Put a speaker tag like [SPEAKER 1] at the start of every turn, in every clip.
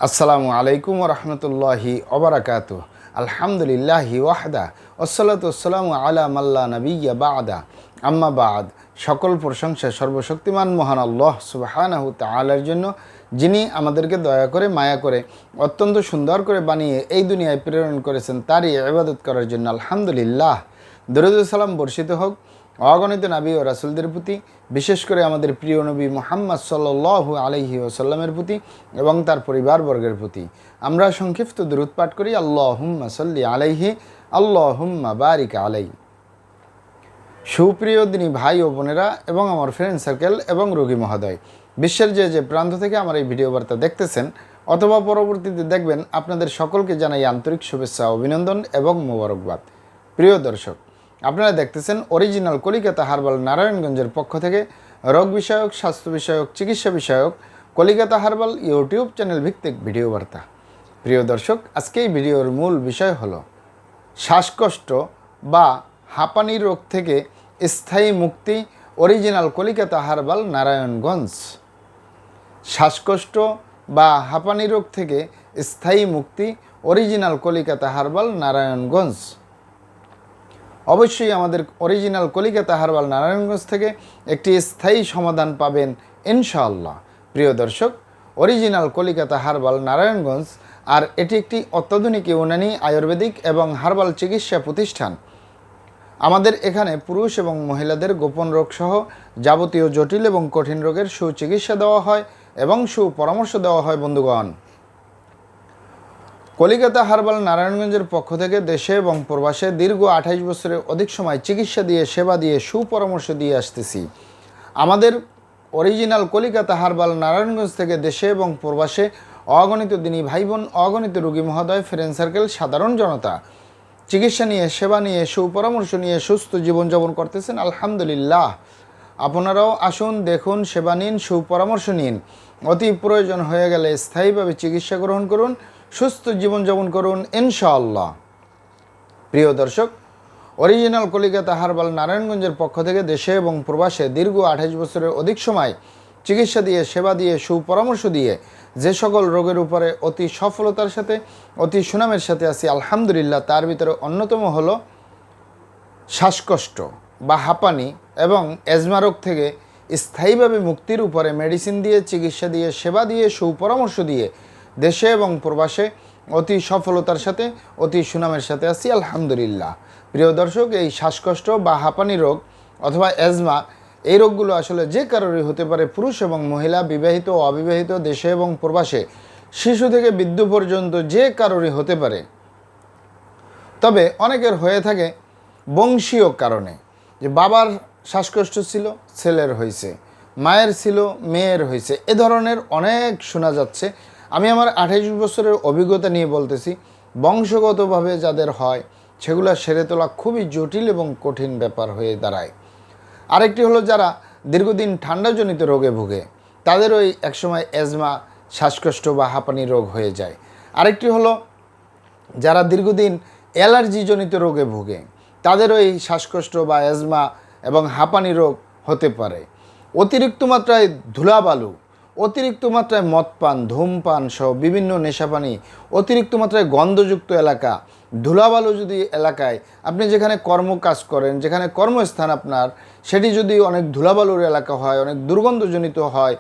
[SPEAKER 1] আসসালামু আলাইকুম রহমতুল্লাহি ওবরাকাতুহ। আলহামদুলিল্লাহি ওয়াহদা ওয়াসসালাতু ওয়াসসালামু আলা মাল্লা নাবিয়্যা বা'দা আম্মা বা'দ। সকল প্রশংসা সর্বশক্তিমান মহান আল্লাহ সুবহানাহু তাআলার জন্য, যিনি আমাদেরকে দয়া করে মায়া করে অত্যন্ত সুন্দর করে বানিয়ে এই দুনিয়ায় প্রেরণ করেছেন তারই ইবাদত করার জন্য আলহামদুলিল্লাহ। দরুদ ও সালাম বর্ষিত হোক অগণিত নবী ও রাসূলদের প্রতি, বিশেষ করে আমাদের প্রিয় নবী মুহাম্মদ সাল্লাল্লাহু আলাইহি ওয়াসাল্লামের প্রতি এবং তার পরিবারবর্গের প্রতি। আমরা সংক্ষিপ্ত দরুদ পাঠ করি, আল্লাহুম্মা সাল্লি আলাইহি আল্লাহুম্মা বারিক আলাইহি। সুপ্রিয় দিনী ভাই ও বোনেরা এবং আমার ফ্রেন্ড সার্কেল এবং রোগী মহোদয়, বিশ্বের যে প্রান্ত থেকে আমার এই ভিডিও বার্তা দেখতেছেন অথবা পরবর্তীতে দেখবেন, আপনাদের সকলকে জানাই আন্তরিক শুভেচ্ছা, অভিনন্দন এবং মোবারকবাদ। প্রিয় দর্শক, আপনারা দেখতেছেন অরিজিনাল কলিকাতা হার্বাল নারায়ণগঞ্জের পক্ষ থেকে রোগ বিষয়ক, স্বাস্থ্য বিষয়ক, চিকিৎসা বিষয়ক কলিকাতা হার্বাল ইউটিউব চ্যানেল ভিত্তিক ভিডিও বার্তা। প্রিয় দর্শক, আজকে এই ভিডিওর মূল বিষয় হলো শ্বাসকষ্ট বা হাঁপানি রোগ থেকে স্থায়ী মুক্তি, অরিজিনাল কলিকাতা হার্বাল নারায়ণগঞ্জ। শ্বাসকষ্ট বা হাঁপানি রোগ থেকে স্থায়ী মুক্তি, অরিজিনাল কলিকাতা হার্বাল নারায়ণগঞ্জ। অবশ্যই আমাদের অরিজিনাল কলিকাতা হার্বাল নারায়ণগঞ্জ থেকে একটি স্থায়ী সমাধান পাবেন ইনশাআল্লাহ। প্রিয় দর্শক, অরিজিনাল কলিকাতা হার্বাল নারায়ণগঞ্জ আর এটি একটি অত্যাধুনিক ইউনানি, আয়ুর্বেদিক এবং হার্বাল চিকিৎসা প্রতিষ্ঠান। আমাদের এখানে পুরুষ এবং মহিলাদের গোপন রোগ সহ যাবতীয় জটিল এবং কঠিন রোগের সুচিকিৎসা দেওয়া হয় এবং সুপরামর্শ দেওয়া হয়। বন্ধুগণ, কলিকাতা হার্বাল নারায়ণগঞ্জের পক্ষ থেকে দেশে এবং প্রবাসে দীর্ঘ 28 বছরের অধিক সময় চিকিৎসা দিয়ে, সেবা দিয়ে, সুপরামর্শ দিয়ে আসতেছি। আমাদের অরিজিনাল কলিকাতা হার্বাল নারায়ণগঞ্জ থেকে দেশে এবং প্রবাসে অগণিত দিনী ভাই বোন, অগণিত রোগী মহোদয়, ফ্রেন্ড সার্কেল, সাধারণ জনতা চিকিৎসা নিয়ে, সেবা নিয়ে, সুপরামর্শ নিয়ে সুস্থ জীবনযাপন করতেছেন আলহামদুলিল্লাহ। আপনারাও আসুন, দেখুন, সেবা নিন, সুপরামর্শ নিন। অতি প্রয়োজন হয়ে গেলে স্থায়ীভাবে চিকিৎসা গ্রহণ করুন, সুস্থ জীবনযাপন করুন ইনশাআল্লাহ। প্রিয় দর্শক, অরিজিনাল কলিকাতা হার্বাল নারায়ণগঞ্জের পক্ষ থেকে দেশে এবং প্রবাসে দীর্ঘ 28 বছরের অধিক সময় চিকিৎসা দিয়ে, সেবা দিয়ে, সুপরামর্শ দিয়ে যে সকল রোগের উপরে অতি সফলতার সাথে, অতি সুনামের সাথে আছি আলহামদুলিল্লাহ, তার ভিতরে অন্যতম হলো শ্বাসকষ্ট বা হাঁপানি এবং অ্যাজমা রোগ থেকে স্থায়ীভাবে মুক্তির উপরে মেডিসিন দিয়ে, চিকিৎসা দিয়ে, সেবা দিয়ে, সুপরামর্শ দিয়ে দেশে এবং প্রবাসে অতি সফলতার সাথে, অতি সুনামের সাথে আছি আলহামদুলিল্লাহ। প্রিয় দর্শক, এই শ্বাসকষ্ট বা হাঁপানি রোগ অথবা অ্যাজমা, এই রোগগুলো আসলে যে কারোরই হতে পারে, পুরুষ এবং মহিলা, বিবাহিত ও অবিবাহিত, দেশে এবং প্রবাসে, শিশু থেকে বৃদ্ধ পর্যন্ত যে কারোরই হতে পারে। তবে অনেকের হয়ে থাকে বংশীয় কারণে, যে বাবার শ্বাসকষ্ট ছিল, ছেলের হয়েছে, মায়ের ছিল, মেয়ের হয়েছে, এ ধরনের অনেক শোনা যাচ্ছে। আমি আমার 28 বছরের অভিজ্ঞতা নিয়ে বলতেছি, বংশগতভাবে যাদের হয় সেগুলো সেরে তোলা খুবই জটিল এবং কঠিন ব্যাপার হয়ে দাঁড়ায়। আরেকটি হলো যারা দীর্ঘদিন ঠান্ডাজনিত রোগে ভুগে, তাদের ওই একসময় অ্যাজমা, শ্বাসকষ্ট বা হাঁপানি রোগ হয়ে যায়। আরেকটি হলো যারা দীর্ঘদিন অ্যালার্জিজনিত রোগে ভুগে, তাদের ওই শ্বাসকষ্ট বা অ্যাজমা এবং হাঁপানি রোগ হতে পারে। অতিরিক্ত মাত্রায় ধুলাবালু, অতিরিক্ত মাত্রায় মদ পান, ধূমপান সহ বিভিন্ন নেশাপানি, অতিরিক্ত মাত্রায় গন্ধযুক্ত এলাকা, ধুলাবালু যদি এলাকায় আপনি যেখানে কর্মকাজ করেন, যেখানে কর্মস্থান আপনার, সেটি যদি অনেক ধুলাবালুর এলাকা হয়, অনেক দুর্গন্ধজনিত হয়,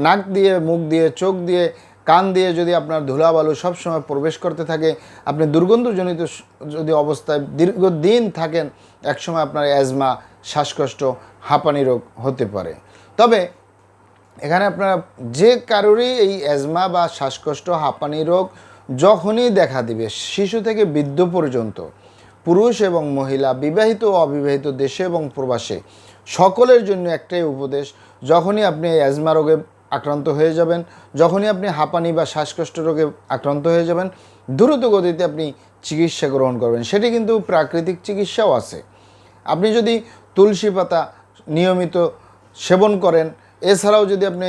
[SPEAKER 1] নাক দিয়ে, মুখ দিয়ে, চোখ দিয়ে, কান দিয়ে যদি আপনার ধুলাবালু সবসময় প্রবেশ করতে থাকে, আপনি দুর্গন্ধজনিত যদি অবস্থায় দীর্ঘদিন থাকেন, একসময় আপনার অ্যাজমা, শ্বাসকষ্ট, হাঁপানি রোগ হতে পারে। তবে এখানে আপনারা যে কারোরই এই অ্যাজমা বা শ্বাসকষ্ট, হাঁপানি রোগ যখনই দেখা দিবে, শিশু থেকে বৃদ্ধ পর্যন্ত, পুরুষ এবং মহিলা, বিবাহিত ও অবিবাহিত, দেশে এবং প্রবাসে, সকলের জন্য একটাই উপদেশ: যখনই আপনি এই অ্যাজমা রোগে আক্রান্ত হয়ে যাবেন, যখনই আপনি হাঁপানি বা শ্বাসকষ্ট রোগে আক্রান্ত হয়ে যাবেন, দ্রুত গতিতে আপনি চিকিৎসা গ্রহণ করবেন। সেটি কিন্তু প্রাকৃতিক চিকিৎসাও আছে। আপনি যদি তুলসী পাতা নিয়মিত সেবন করেন, এছাড়াও যদি আপনি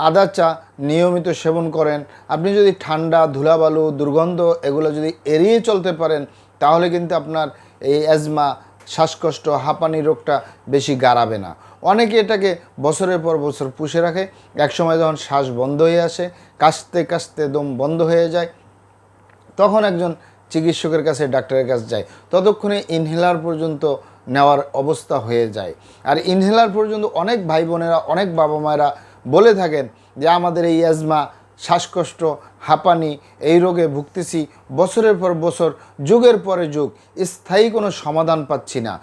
[SPEAKER 1] আদা চা নিয়মিত সেবন করেন, আপনি যদি ঠান্ডা, ধুলাবালু, দুর্গন্ধ এগুলো যদি এড়িয়ে চলতে পারেন, তাহলে কিন্তু আপনার এই অ্যাজমা, শ্বাসকষ্ট হাঁপানি রোগটা বেশি গাড়াবে না। অনেকে এটাকে বছরের পর বছর পুষে রাখে, একসময় যখন শ্বাস বন্ধ হয়ে আসে, কাশতে কাশতে দম বন্ধ হয়ে যায়, তখন একজন চিকিৎসকের কাছে ডাক্তারের কাছে যায়, ততক্ষণে ইনহেলার পর্যন্ত নেওয়ার অবস্থা হয়ে যায়। আর ইনহেলার পর্যন্ত অনেক ভাই বোনেরা, অনেক বাবা মায়েরা বলে থাকেন যে আমাদের এই অ্যাজমা, শ্বাসকষ্ট, হাঁপানি এই রোগে ভুগতেছি বছরের পর বছর, যুগের পরে যুগ, স্থায়ী কোনো সমাধান পাচ্ছি না।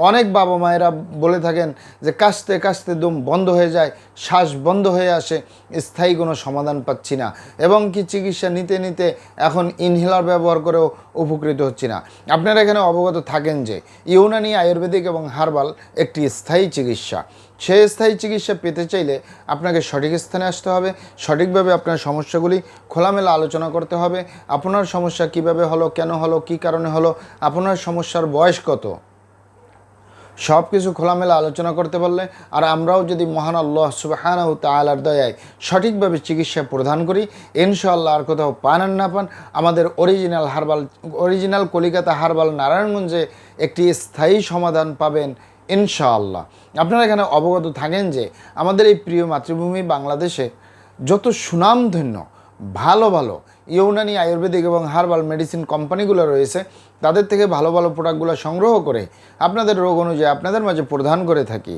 [SPEAKER 1] অনেক বাবা মায়েরা বলে থাকেন যে কাশতে কাশতে দম বন্ধ হয়ে যায়, শ্বাস বন্ধ হয়ে আসে, স্থায়ী কোনো সমাধান পাচ্ছি না, এবং কি চিকিৎসা নিতে নিতে এখন ইনহেলার ব্যবহার করেও উপকৃত হচ্ছি না। আপনারা এখানে অবগত থাকেন যে ইউনানি, আয়ুর্বেদিক এবং হার্বাল একটি স্থায়ী চিকিৎসা। সেই স্থায়ী চিকিৎসা পেতে চাইলে আপনাকে সঠিক স্থানে আসতে হবে, সঠিকভাবে আপনার সমস্যাগুলি খোলামেলা আলোচনা করতে হবে। আপনার সমস্যা কিভাবে হলো, কেন হলো, কী কারণে হলো, আপনার সমস্যার বয়স কত, সব কিছু খোলামেলা আলোচনা করতে পারলে, আর আমরাও যদি মহান আল্লাহ সুবহানাহু ওয়া তাআলার দয়ায় সঠিকভাবে চিকিৎসা প্রদান করি, ইনশাআল্লাহ আর কোথাও পান আর না পান, আমাদের অরিজিনাল কলিকাতা হার্বাল নারায়ণগঞ্জে একটি স্থায়ী সমাধান পাবেন ইনশাআল্লাহ। আপনারা এখানে অবগত থাকেন যে আমাদের এই প্রিয় মাতৃভূমি বাংলাদেশে যত সুনামধন্য ভালো ভালো ইউনানি, আয়ুর্বেদিক এবং হার্বাল মেডিসিন কোম্পানিগুলো রয়েছে, তাদের থেকে ভালো ভালো প্রোডাক্টগুলো সংগ্রহ করে আপনাদের রোগ অনুযায়ী আপনাদের মাঝে প্রদান করে থাকি।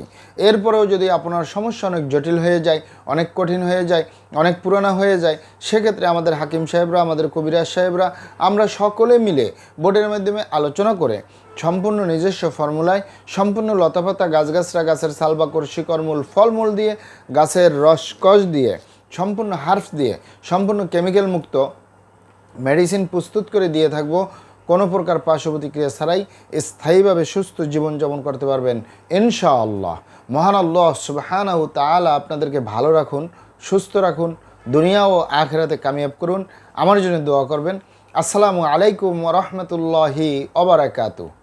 [SPEAKER 1] এরপরেও যদি আপনার সমস্যা অনেক জটিল হয়ে যায়, অনেক কঠিন হয়ে যায়, অনেক পুরানো হয়ে যায়, সেক্ষেত্রে আমাদের হাকিম সাহেবরা, আমাদের কবিরাজ সাহেবরা, আমরা সকলে মিলে বোর্ডের মাধ্যমে আলোচনা করে সম্পূর্ণ নিজস্ব ফর্মুলায়, সম্পূর্ণ লতাপাতা, গাছগাছরা, গাছের সালবাকর, শিকড়মূল, ফলমূল দিয়ে, গাছের রসকস দিয়ে, সম্পূর্ণ হার্বস দিয়ে, সম্পূর্ণ কেমিক্যাল মুক্ত মেডিসিন প্রস্তুত করে দিয়ে থাকবো। কোনো প্রকার পার্শ্ব প্রতিক্রিয়া ছাড়াই স্থায়ীভাবে সুস্থ জীবনযাপন করতে পারবেন ইনশাআল্লাহ। মহান আল্লাহ সুবহানাহু ওয়া তাআলা আপনাদেরকে ভালো রাখুন, সুস্থ রাখুন, দুনিয়া ও আখিরাতে কামিয়াব করুন। আমার জন্য দোয়া করবেন। আসসালামু আলাইকুম ওয়া রাহমাতুল্লাহি ওয়া বারাকাতুহু।